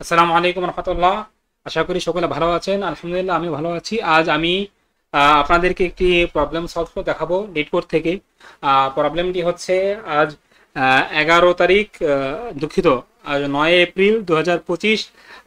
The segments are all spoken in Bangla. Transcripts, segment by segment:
আসসালামু আলাইকুম রহমতুল্লাহ। আশা করি সকলে ভালো আছেন। আলহামদুলিল্লাহ আমি ভালো আছি। আজ আমি আপনাদেরকে একটি প্রবলেম সলভ করে দেখাবো লিড কোড থেকে। প্রবলেমটি হচ্ছে আজ 11 তারিখ, দুঃখিত, আজ 9 এপ্রিল 2025।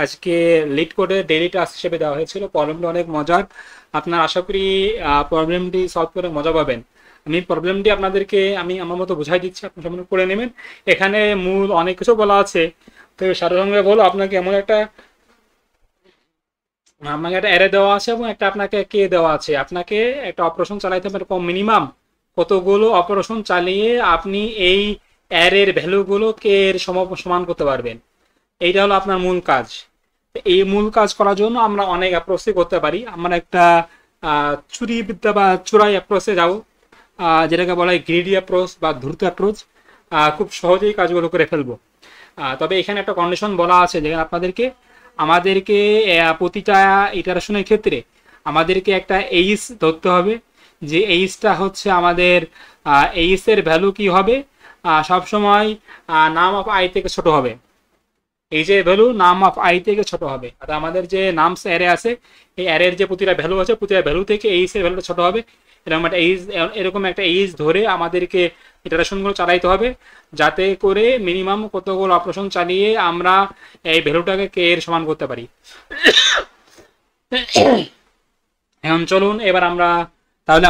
আজকে লিড কোডের ডেইলি টাস্ক হিসেবে দেওয়া হয়েছিল। প্রবলেমটি অনেক মজার। আপনার আশা করি প্রবলেমটি সলভ করে মজা পাবেন। আমি প্রবলেমটি আপনাদেরকে আমি আমার মতো বুঝাই দিচ্ছি, আপনি সম্পূর্ণ করে নেবেন। এখানে মূল অনেক কিছু বলা আছে। তো সাধারণভাবে বলো, আপনাকে এমন একটা আপনাকে একটা অ্যারে দেওয়া আছে এবং একটা আপনাকে কে দেওয়া আছে। আপনাকে একটা অপারেশন চালাইতে হবে, এরকম মিনিমাম কতগুলো অপারেশন চালিয়ে আপনি এই অ্যারের ভ্যালুগুলো কে এর সমান করতে পারবেন। এইটা হলো আপনার মূল কাজ। তো এই মূল কাজ করার জন্য আমরা অনেক অ্যাপ্রোচই করতে পারি। আমরা একটা চুরি বিদ্যা বা চোরাই অ্যাপ্রোচে যাবো, যেটাকে বলা হয় গ্রিডি অ্যাপ্রোচ বা দ্রুত অ্যাপ্রোচ। খুব সহজেই কাজগুলো করে ফেলবো। তবে এখানে একটা কন্ডিশন বলা আছে, যেখানে আমাদেরকে প্রতিটা ইটারেশনের ক্ষেত্রে আমাদেরকে একটা এইস ধরতে হবে। যে এইসটা হচ্ছে আমাদের এইসের ভ্যালু কি হবে, সবসময় নাম অফ আই থেকে ছোট হবে। এই যে ভ্যালু নাম অফ আই থেকে ছোট হবে, আর আমাদের যে নামস অ্যারে আছে, এই অ্যারের যে প্রতিটা ভ্যালু আছে, প্রতিটা ভ্যালু থেকে এইস এর ভ্যালুটা ছোট হবে। এরকম একটা এইজ ধরে আমাদেরকে ইটারেশনগুলো চালাইতে হবে, যাতে করে মিনিমাম কতগুলো অপারেশন চালিয়ে আমরা এই ভ্যালুটাকে কে এর সমান করতে পারি। এখন চলুন এবার আমরা তাহলে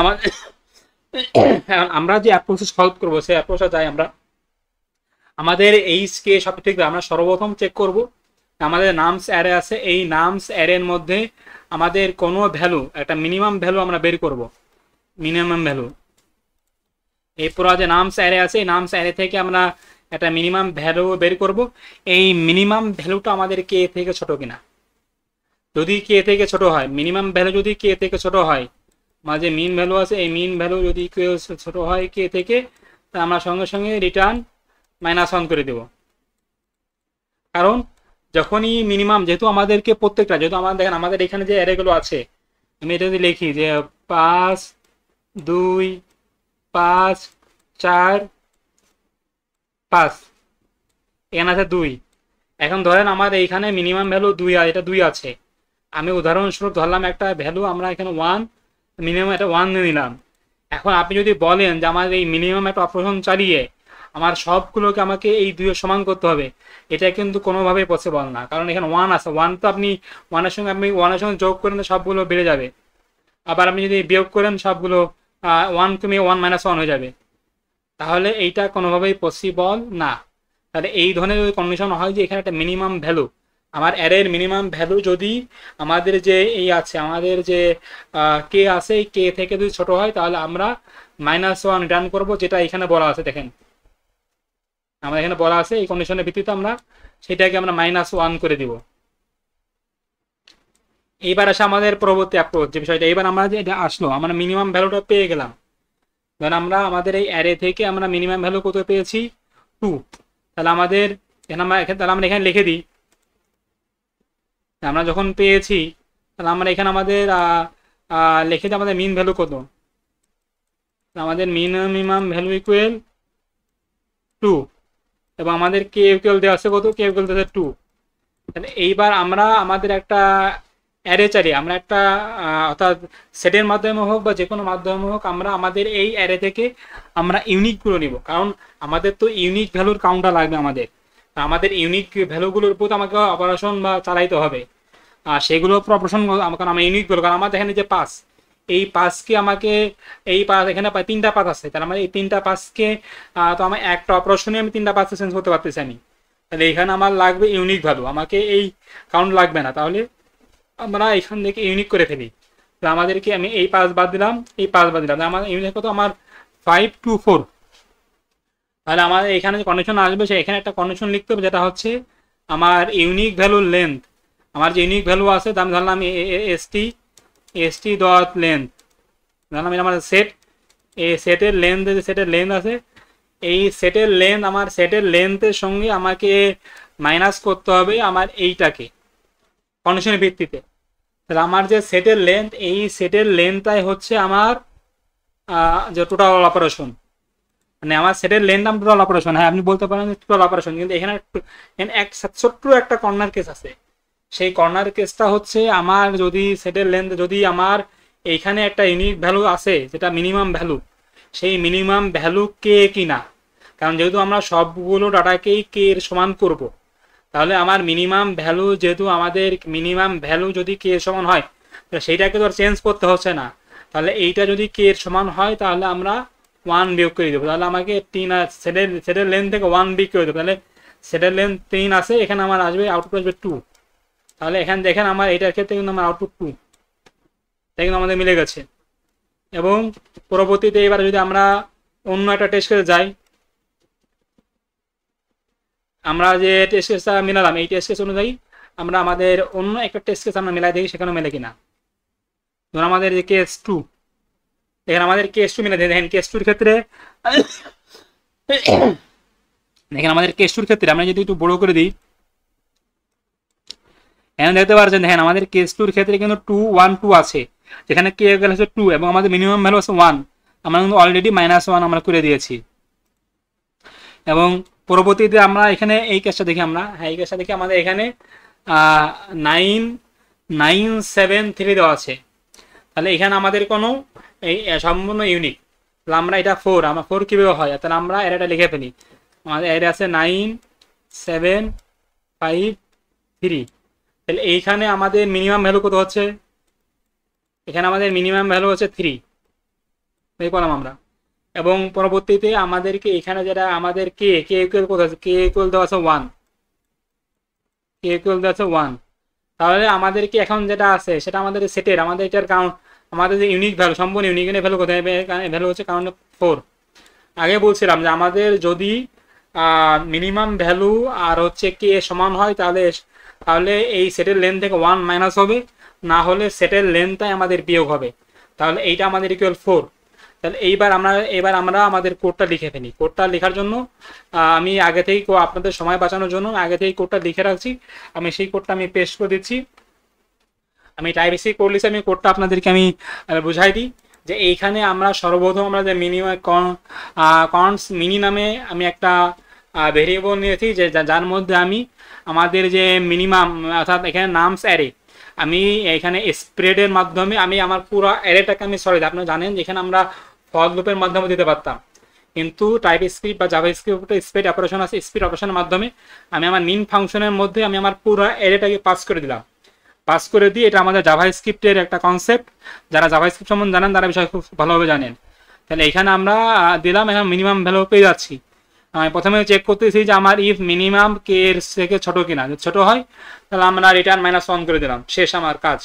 এখন আমরা যে অ্যাপ্রোচ সলভ করবো সেই অ্যাপ্রোচটা যাই আমরা। আমাদের এইচ কে সব ঠিক আমরা সর্বপ্রথম চেক করব আমাদের নামস অ্যারে আছে, এই নামস অ্যারের মধ্যে আমাদের কোনো ভ্যালু, একটা মিনিমাম ভ্যালু আমরা বের করব। মিনিমাম ভ্যালু এই পুরো যে নামস অ্যারে আছে, এই নামস অ্যারে থেকে আমরা একটা মিনিমাম ভ্যালু বের করব। এই মিনিমাম ভ্যালুটা আমাদের কে থেকে ছোট কিনা। যদি কে থেকে ছোট হয়, মিনিমাম ভ্যালু যদি কে থেকে ছোট হয়, মাঝে মিন ভ্যালু আছে, এই মিন ভ্যালু যদি ছোট হয় কে থেকে, তা আমরা সঙ্গে সঙ্গে রিটার্ন -1 করে দেব। কারণ যখনই মিনিমাম, যেহেতু আমাদেরকে প্রত্যেকটা, যেহেতু আমাদের দেখেন আমাদের এখানে যে অ্যারেগুলো আছে, আমি এটা যদি লিখি যে 5 2 5 4 5, এখানে আছে 2। এখন ধরেন আমার এইখানে মিনিমাম ভ্যালু 2, এটা 2 আছে। আমি উদাহরণস্বরূপ ধরলাম একটা ভ্যালু, আমরা এখানে 1, মিনিমাম একটা 1 নিয়ে নিলাম। এখন আপনি যদি বলেন যে আমার এই মিনিমাম একটা অপারেশন চালিয়ে আমার সবগুলোকে আমাকে এই 2 এর সমান করতে হবে, এটা কিন্তু কোনোভাবেই পসিবল না। কারণ এখানে 1 আছে, 1 তো আপনি 1 এর সঙ্গে যোগ করেন তো সবগুলো বেড়ে যাবে। আবার আপনি যদি বিয়োগ করেন সবগুলো 1 কমে 1 - 1 হয়ে যাবে। তাহলে এইটা কোনোভাবেই পসিবল না। তাহলে এই ধরনের যদি কন্ডিশন হয় যে এখানে একটা মিনিমাম ভ্যালু, আমার অ্যারের মিনিমাম ভ্যালু যদি আমাদের যে এই আছে, আমাদের যে কে আছে, এই কে থেকে যদি ছোট হয়, তাহলে আমরা -1 রিটার্ন করবো, যেটা এখানে বলা আছে। দেখেন আমরা এখানে বলা আছে, এই কন্ডিশনের ভিত্তিতে আমরা সেটাকে আমরা -1 করে দিব। এইবার আসে আমাদের পরবর্তী অ্যাপ্রোচ যে বিষয়টা। এবার আমরা যে এটা আসলো, আমরা মিনিমাম ভ্যালুটা পেয়ে গেলাম। ধরেন আমরা আমাদের এই অ্যারে থেকে আমরা মিনিমাম ভ্যালু কত পেয়েছি, 2। তাহলে আমাদের তাহলে আমরা এখানে লিখে দিই, আমরা যখন পেয়েছি, তাহলে আমরা এখানে আমাদের লিখে দিই আমাদের মিন ভ্যালু কত। আমাদের মিনিমাম ভ্যালু ইকুয়াল 2, এবং আমাদের কে ইকুয়াল দেওয়া আছে কত, কে ইকুয়াল দেওয়া আছে 2। তাহলে এইবার আমরা আমাদের একটা অ্যারে চালিয়ে আমরা একটা অর্থাৎ সেটের মাধ্যমে হোক বা যে কোনো মাধ্যমে হোক, আমরা আমাদের এই অ্যারে থেকে আমরা ইউনিকগুলো নিব। কারণ আমাদের তো ইউনিক ভ্যালুর কাউন্টার লাগবে আমাদের। আমাদের ইউনিক ভ্যালুগুলোর উপর আমাকে অপারেশন বা চালাইতে হবে। সেগুলোর উপর অপারেশন, কারণ আমার ইউনিক ভ্যালু, কারণ আমাদের এখানে যে 5, এই 5কে আমাকে, এই 5 এখানে 3টা 5 আছে, তাহলে আমার এই 3টা 5কে তো আমার একটা অপারেশনে আমি 3টা 5 চেঞ্জ করতে পারতেছি আমি। তাহলে এখানে আমার লাগবে ইউনিক ভ্যালু, আমাকে এই কাউন্ট লাগবে না। তাহলে আমরা এখান থেকে ইউনিক করে ফেলি। তো আমাদেরকে আমি এই 5 বাদ দিলাম, এই 5 বাদ দিলাম, আমার ইউনিক কত, আমার 5 2 4। তাহলে আমাদের এখানে যে কন্ডিশন আসবে, সে এখানে একটা কন্ডিশন লিখতে হবে, যেটা হচ্ছে আমার ইউনিক ভ্যালুর লেন্থ। আমার যে ইউনিক ভ্যালু আছে, আমি ধরলাম এসটি ডট লেন্থ, ধরলাম এটা আমার সেট, এই সেটের লেন্থ, যে সেটের লেন্থ আছে, এই সেটের লেন্থ, আমার সেটের লেন্থের সঙ্গে আমাকে মাইনাস করতে হবে আমার এইটাকে কন্ডিশনের ভিত্তিতে। তাহলে আমার যে সেটের লেন্থ, এই সেটের লেন্থটাই হচ্ছে আমার যে টোটাল অপারেশন। মানে আমার সেটের লেন্থ নাম টোটাল অপারেশন। হ্যাঁ আপনি বলতে পারেন টোটাল অপারেশন, কিন্তু এখানে এক ছোট্ট একটা কর্নার কেস আছে। সেই কর্নার কেসটা হচ্ছে আমার যদি সেটের লেন্থ যদি আমার এইখানে একটা ইউনিক ভ্যালু আছে যেটা মিনিমাম ভ্যালু, সেই মিনিমাম ভ্যালু কে কিনা, কারণ যেহেতু আমরা সবগুলো ডাটাকেই কে এর সমান করব, তাহলে আমার মিনিমাম ভ্যালু যেহেতু আমাদের মিনিমাম ভ্যালু যদি কে এর সমান হয় সেইটাকে তো আর চেঞ্জ করতে হচ্ছে না। তাহলে এইটা যদি কে এর সমান হয় তাহলে আমরা 1 বিয়োগ করে দেবো। তাহলে আমাকে 3 সেটের লেন্থ থেকে 1 বিয়োগ করে দেবো। তাহলে সেটের লেন্থ 3 আছে, এখানে আমার আসবে আউটপুট আসবে 2। তাহলে এখানে দেখেন আমার এটার ক্ষেত্রে কিন্তু আমার আউটপুট 2, তাই কিন্তু আমাদের মিলে গেছে। এবং পরবর্তীতে এবার যদি আমরা অন্য একটা টেস্ট কেসে যাই, আমরা যে টেস্ট কেসটা মিলালাম এই টেস্ট কেস অনুযায়ী আমরা আমাদের অন্য একটা টেস্ট কেস আমরা মিলাই দেখি সেখানে মেলে কিনা। ধরুন আমাদের যে কেস 2, দেখেন আমাদের কেস 2 মিলে দেখেন কেস 2 এর ক্ষেত্রে দেখেন আমাদের কেস 2 এর ক্ষেত্রে আমরা যদি একটু বড় করে দিই, এখানে দেখতে পাচ্ছেন দেখেন আমাদের কেস 2 এর ক্ষেত্রে কিন্তু 2 1 2 আছে, যেখানে কে ইকুয়াল হচ্ছে 2 এবং আমাদের মিনিমাম ভ্যালু আছে 1। আমরা কিন্তু অলরেডি -1 আমরা করে দিয়েছি। এবং পরবর্তীতে আমরা এখানে এই কেসটা দেখি, আমরা হ্যাঁ এই কেসটা দেখি আমাদের এখানে 9973 দেওয়া আছে। তাহলে এখানে আমাদের কোনো এই সম্পূর্ণ ইউনিক, তাহলে আমরা এটা 4, আমরা 4 কীভাবে হয়, তাহলে আমরা এটা লিখে ফেলি। আমাদের এটা আছে 9753। তাহলে এইখানে আমাদের মিনিমাম ভ্যালু কত হচ্ছে, এখানে আমাদের মিনিমাম ভ্যালু হচ্ছে 3 এই করলাম আমরা। এবং পরবর্তীতে আমাদেরকে এখানে যেটা আমাদের কে ইকুয়াল কত আছে, কে ইকুয়াল দেওয়া আছে 1, কে ইকুয়াল দেওয়া আছে 1। তাহলে আমাদেরকে এখন যেটা আছে সেটা আমাদের সেটের আমাদের এটার কাউন্ট, আমাদের যে ইউনিক ভ্যালু সম্পূর্ণ ইউনিক ভ্যালু কোথায়, ভ্যালু হচ্ছে কাউন্ট 4। আগে বলছিলাম যে আমাদের যদি মিনিমাম ভ্যালু আর হচ্ছে কে সমান হয় তাহলে তাহলে এই সেটের লেন্থ থেকে 1 মাইনাস হবে, না হলে সেটের লেন্থটাই আমাদের বিয়োগ হবে। তাহলে এইটা আমাদের ইকুয়াল 4। তাহলে এবার আমরা আমাদের কোডটা লিখে ফেলি। কোডটা লেখার জন্য আমি আগে থেকেই আপনাদের সময় বাঁচানোর জন্য আগে থেকেই কোডটা লিখে রাখছি। আমি সেই কোডটা আমি পেস্ট করে দিচ্ছি। আমি টাইপ সি কোড লিখে আমি কোডটা আপনাদেরকে আমি বুঝাই দিই যে এইখানে আমরা সর্বপ্রথম আমরা যে কনস মিনি নামে আমি একটা ভেরিয়েবল নিয়েছি যে যার মধ্যে আমি আমাদের যে মিনিমাম অর্থাৎ এখানে নামস অ্যারে আমি এখানে স্প্রেডের মাধ্যমে আমি আমার পুরো অ্যারেটাকে আমি আপনারা জানেন যেখানে আমরা ফর লুপের মাধ্যমে দিতে পারতাম, কিন্তু টাইপ স্ক্রিপ্ট বা জাভা স্ক্রিপ্টে স্প্রেড অপারেশন আছে, স্প্রেড অপারেশনের মাধ্যমে আমি আমার মিন ফাংশনের মধ্যে আমি আমার পুরো অ্যারেটাকে পাস করে দিলাম। পাস করে দিয়ে এটা আমাদের জাভা স্ক্রিপ্টের একটা কনসেপ্ট, যারা জাভা স্ক্রিপ্ট সম্বন্ধে জানেন তারা বিষয় খুব ভালোভাবে জানেন। তাহলে এখানে আমরা দিলাম, এখন মিনিমাম ভ্যালু পেয়ে যাচ্ছি। আমি প্রথমে চেক করতেছি যে আমার ইফ মিনিমাম কে এর থেকে ছোট কিনা, যদি ছোট হয় তাহলে আমরা রিটার্ন -1 করে দিলাম, শেষ আমার কাজ।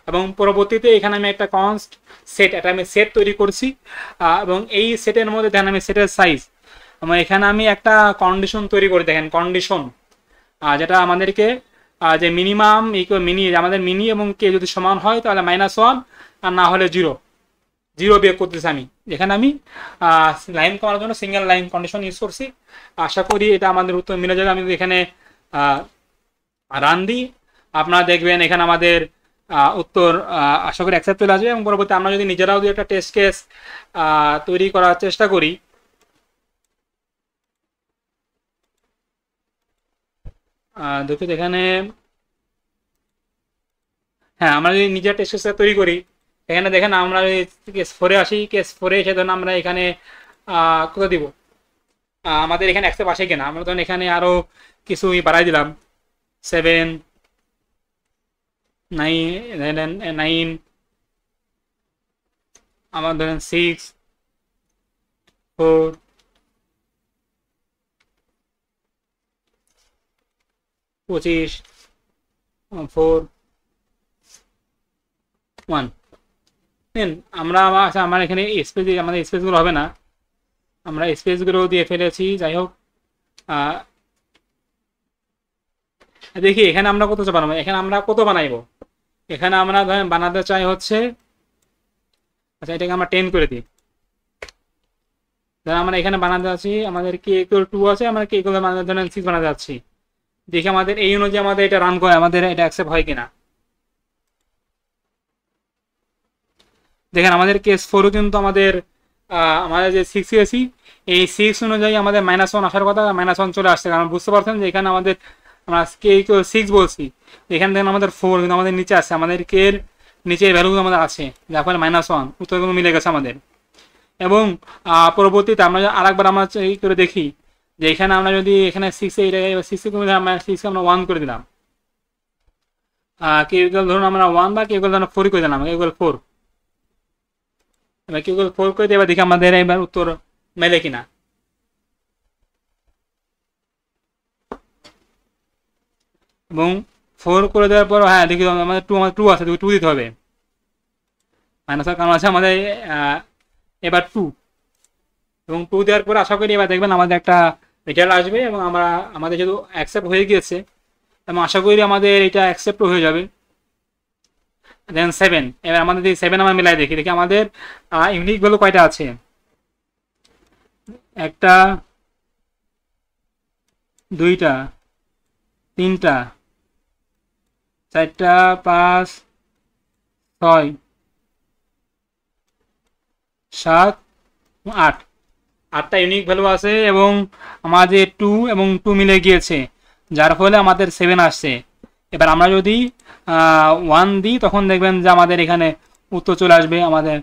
এবং পরবর্তীতে এখানে আমি একটা কনস্ট সেট, এটা আমি সেট তৈরি করছি এবং এই সেটের মধ্যে দেখেন আমি সেটের সাইজ এখানে আমি একটা কন্ডিশন তৈরি করে, দেখেন কন্ডিশন যেটা আমাদেরকে যে মিনিমাম মিনি আমাদের মিনি এবং কে যদি সমান হয় তাহলে -1 আর না হলে 0 বিয়োগ করতেছি আমি। এখানে আমি লাইন করার জন্য সিঙ্গেল লাইন কন্ডিশন ইউজ করছি। আশা করি এটা আমাদের উত্তর মিলে যাবে। আমি এখানে রান দিই, আপনারা দেখবেন এখানে আমাদের উত্তর আশা করি অ্যাকসেপ্ট চলে আসবে। এবং পরবর্তী আমরা যদি নিজেরাও যদি একটা টেস্ট কেস তৈরি করার চেষ্টা করি, দেখুন এখানে হ্যাঁ আমরা যদি নিজের টেস্ট কেস তৈরি করি, এখানে দেখেন আমরা কেস 4-এ আসি, কেস 4-এ এসে ধরুন আমরা এখানে কোথায় দিব, আমাদের এখানে অ্যাকসেপ্ট আসে কিনা, আমরা ধরুন এখানে আরও কিছু বাড়াই দিলাম 7 9 আমার ধরেন 6 4 25 4 1 আমরা আমার এখানে স্পেস, আমাদের স্পেসগুলো হবে না, আমরা স্পেসগুলো দিয়ে ফেলেছি। যাই হোক দেখি এখানে আমরা কত বানাবো, এখানে আমরা কত বানাইবো, এখানে আমরা ধরেন বানাতে চাই হচ্ছে, আচ্ছা এটাকে আমরা 10 করে দিই। ধরেন আমরা এখানে বানাতে যাচ্ছি আমাদের কে ইকুয়াল 2 আছে, আমরা কে ইকুয়াল বানাতে ধরেন 6 বানাতে যাচ্ছি। দেখি আমাদের এই অনুযায়ী আমাদের এটা রান করে আমাদের এটা অ্যাকসেপ্ট হয় কিনা। দেখেন আমাদের কেস 4ও কিন্তু আমাদের আমাদের যে 6 এসি, এই 6 অনুযায়ী আমাদের -1 আসার কথা, -1 চলে আসছে। কারণ বুঝতে পারছেন যে এখানে আমাদের আমরা কে 6 বলছি, এখান থেকে আমাদের 4 কিন্তু আমাদের নিচে আছে, আমাদের কে এর নিচের ভ্যালুগুলো আমাদের আছে, যার ফলে -1 উত্তরগুলো মিলে গেছে আমাদের। এবং পরবর্তীতে আমরা আরেকবার আমরা এই করে দেখি যে এখানে আমরা যদি এখানে 6 6 কমে আমরা 6 আমরা 1 করে দিলাম, কে ইকুয়াল ধরুন আমরা 1 বা কে ইকুয়াল ধরুন 4 করে দিলাম, কে ইকুয়াল 4, এবার কে ইকুয়াল 4 করে দিয়ে এবার দেখি আমাদের এবার উত্তর মেলে কিনা। এবং 4 করে দেওয়ার পর হ্যাঁ দেখি আমাদের 2 আছে, 2 দিতে হবে, মাইনাসের কারণ আছে আমাদের এবার 2, এবং 2 দেওয়ার পর আশা করি এবার দেখবেন আমাদের একটা রেজাল্ট আসবে, এবং আমরা আমাদের যেহেতু অ্যাকসেপ্ট হয়ে গিয়েছে এবং আশা করি আমাদের এটা অ্যাকসেপ্ট হয়ে যাবে। দেন 7, এবার আমাদের যদি 7 আমরা মিলাই দেখি, দেখি আমাদের ইউনিক ভ্যালু কয়টা আছে, একটা, দুইটা, তিনটা, চারটা, 5, 6, 7, 8, 8টা ইউনিক ভ্যালু আছে, এবং আমাদের 2 এবং 2 মিলে গিয়েছে, যার ফলে আমাদের 7 আসছে। এবার আমরা যদি 1 দিই তখন দেখবেন যে আমাদের এখানে উত্তর চলে আসবে, আমাদের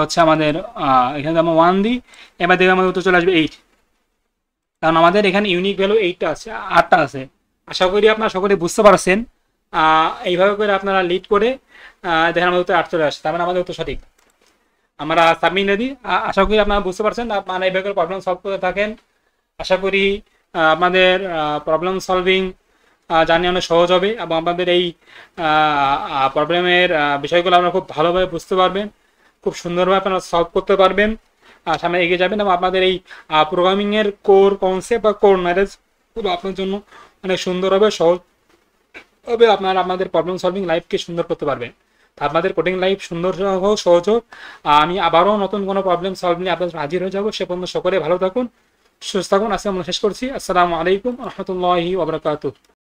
হচ্ছে আমাদের এখানে আমরা 1 দিই, এবার দেখবেন আমাদের উত্তর চলে আসবে 8, কারণ আমাদের এখানে ইউনিক ভ্যালু 8টা আছে, 8টা আছে। আশা করি আপনারা সকলে বুঝতে পারছেন। এইভাবে করে আপনারা লিড করে দেখেন আমাদের উত্তর 8 চলে আসছে, তার মানে আমাদের উত্তর সঠিক। আমরা সাবমিট দিই। আশা করি আপনারা বুঝতে পারছেন, আপনারা এইভাবে করে প্রবলেম সলভ করে থাকেন। আশা করি আপনাদের প্রবলেম সলভিং জানি অনেক সহজ হবে, এবং আপনাদের এই প্রবলেমের বিষয়গুলো আপনারা খুব ভালোভাবে বুঝতে পারবেন, খুব সুন্দরভাবে আপনারা সলভ করতে পারবেন, সামনে এগিয়ে যাবেন, এবং আপনাদের এই প্রোগ্রামিংয়ের কোর কনসেপ্ট বা কোর নলেজ পুরো আপনার জন্য অনেক সুন্দর হবে, সহজ হবে। আপনারা আপনাদের প্রবলেম সলভিং লাইফকে সুন্দর করতে পারবেন। আপনাদের কোডিং লাইফ সুন্দর হোক, সহজ হোক। আমি আবারও নতুন কোনো প্রবলেম সলভ নিয়ে আপনাদের হাজির হয়ে যাবো। সে পর্যন্ত সকলে ভালো থাকুন, সুস্থ থাকুন। আজকে আমরা শেষ করছি। আসসালামু আলাইকুম রহমতুল্লাহি ওয়া বারাকাতুহু।